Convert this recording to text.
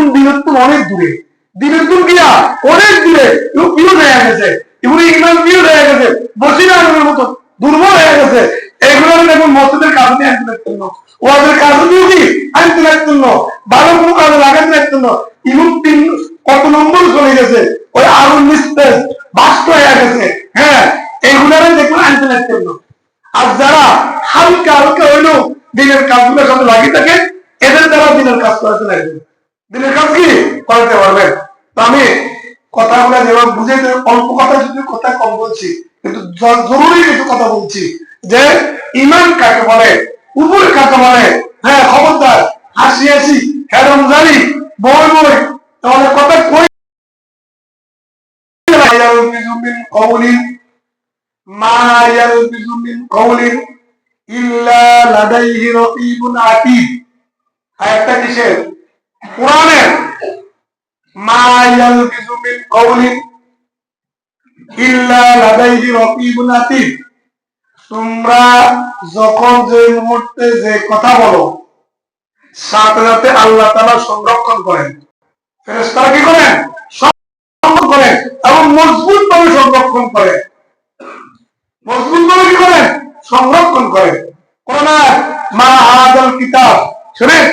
এখন দিনের তো অনেক দূরে, দিনের তো গিয়া অনেক দূরে পিওর হয়ে গেছে, এগুলো ইমান পিওর হয়ে গেছে, বসির আলমের মতো দুর্বল হয়ে গেছে। এগুলো এখন মসজিদের কাজ নিয়ে আনতে লাগতেন না, ওদের কাজ নিয়েও কি আনতে লাগতেন না, ভালো কোনো কাজে লাগাতে লাগতেন না। ইমন তিন কত নম্বর চলে গেছে, ওই আগুন নিস্তেজ বাস্ত হয়ে গেছে। হ্যাঁ, এইগুলারে দেখুন আনতে লাগতেন না। আর যারা হালকা হালকা হইলেও দিনের কাজগুলোর সাথে লাগিয়ে থাকে, এদের দ্বারা দিনের কাজ করাতে লাগবে, দিনের কাজ কি করাতে পারবেন। তো আমি কথাগুলো যেভাবে বুঝাইতে, অল্প কথা যদি কথা কম বলছি, কিন্তু জরুরি কিছু কথা বলছি যে ইমান কাকে বলে, উপরে কাকে বলে। হ্যাঁ, খবরদার হাসি হাসি হেরম জানি বই বই তাহলে কথা কই মা ইয়ালবিজু মিন কওলিন ইল্লা লাদাইহি রাকিবুন আতীদ। আয়াতটা কিসের? কোরআনের। মা ইয়ালবিজু মিন কওলিন ইল্লা লাদাইহি রাকিবুন আতীদ। তোমরা যখন যে মুহূর্তে যে কথা বলো, সাথে সাথে আল্লাহ তাআলা সংরক্ষণ করেন, ফেরেশতারা কি করেন? সংরক্ষণ করেন এবং মজবুত ভাবে সংরক্ষণ করেন, মজবুত ভাবে কি করেন? সংরক্ষণ করেন। কোরআন মা হাযাল কিতাব, শুনেন